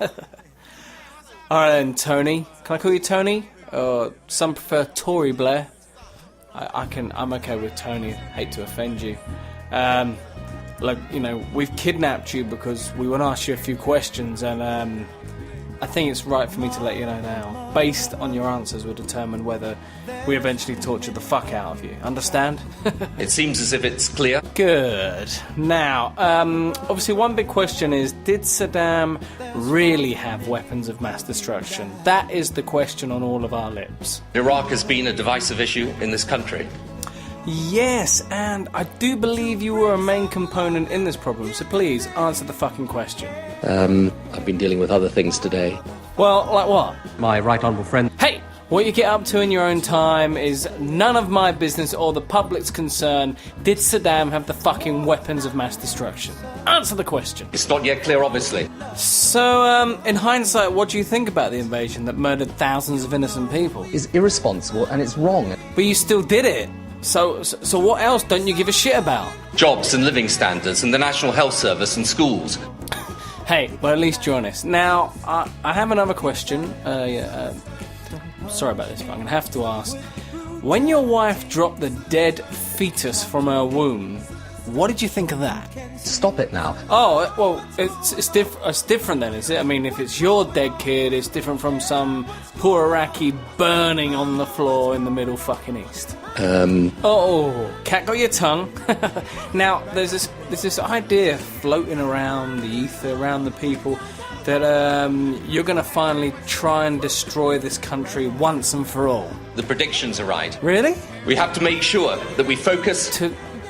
Alright then, Tony. Can I call you Tony? Some prefer Tory Blair. I'm okay with Tony. Hate to offend you. Look, we've kidnapped you because we want to ask you a few questions, and I think it's right for me to let you know now. Based on your answers, we'll determine whether we eventually torture the fuck out of you. Understand? It seems as if it's clear. Good. Now, obviously one big question is, did Saddam really have weapons of mass destruction? That is the question on all of our lips. Iraq has been a divisive issue in this country. Yes, and I do believe you were a main component in this problem, so please, answer the fucking question. I've been dealing with other things today. Well, like what? My right honourable friend... Hey! What you get up to in your own time is none of my business or the public's concern. Did Saddam have the fucking weapons of mass destruction? Answer the question. It's not yet clear, obviously. So, in hindsight, what do you think about the invasion that murdered thousands of innocent people? It's irresponsible and it's wrong. But you still did it. So what else don't you give a shit about? Jobs and living standards and the National Health Service and schools. Hey, well, at least you're honest. Now, I have another question. Sorry about this, but I'm going to have to ask. When your wife dropped the dead fetus from her womb, what did you think of that? Stop it now. Oh, well, it's different then, is it? I mean, if it's your dead kid, it's different from some poor Iraqi burning on the floor in the Middle fucking East. Oh, cat got your tongue. Now, there's this idea floating around the ether, around the people, that you're going to finally try and destroy this country once and for all. The predictions are right. Really? We have to make sure that we focus...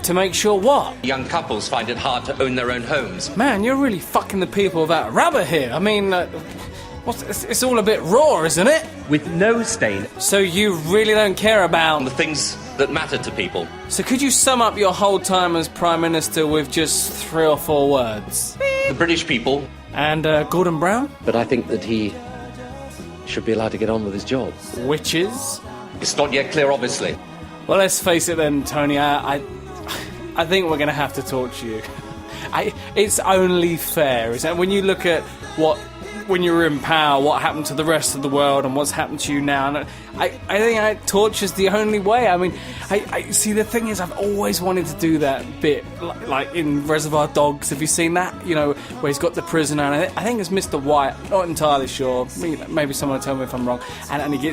To make sure what? Young couples find it hard to own their own homes. Man, you're really fucking the people without rubber here. I mean, it's all a bit raw, isn't it? With no stain. So you really don't care about... The things that matter to people. So could you sum up your whole time as Prime Minister with just 3 or 4 words? The British people. And Gordon Brown? But I think that he should be allowed to get on with his job. Which is? It's not yet clear, obviously. Well, let's face it then, Tony. I think we're going to have to torture you. It's only fair, isn't it? When you look at when you were in power, what happened to the rest of the world and what's happened to you now, and I think torture's the only way. I mean, I see, the thing is, I've always wanted to do that bit, like in Reservoir Dogs. Have you seen that? Where he's got the prisoner, and I think it's Mr. White, not entirely sure, maybe someone will tell me if I'm wrong, and he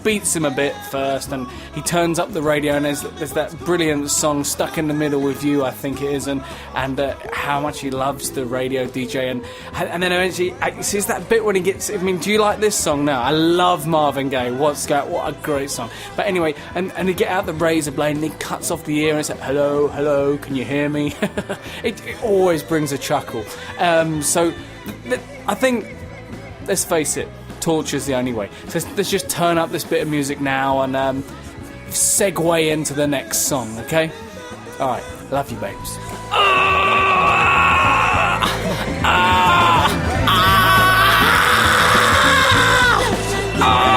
beats him a bit first, and he turns up the radio, and there's that brilliant song, Stuck in the Middle with You, I think it is, and how much he loves the radio DJ, and then eventually, see, it's that bit when he gets, I mean, do you like this song now? I love Marvin Gaye, what a great song. But anyway, and he get out the razor blade and he cuts off the ear and says, hello, can you hear me? it always brings a chuckle. So I think, let's face it, torture's the only way. So let's just turn up this bit of music now and segue into the next song, okay? Alright, love you, babes. Ah!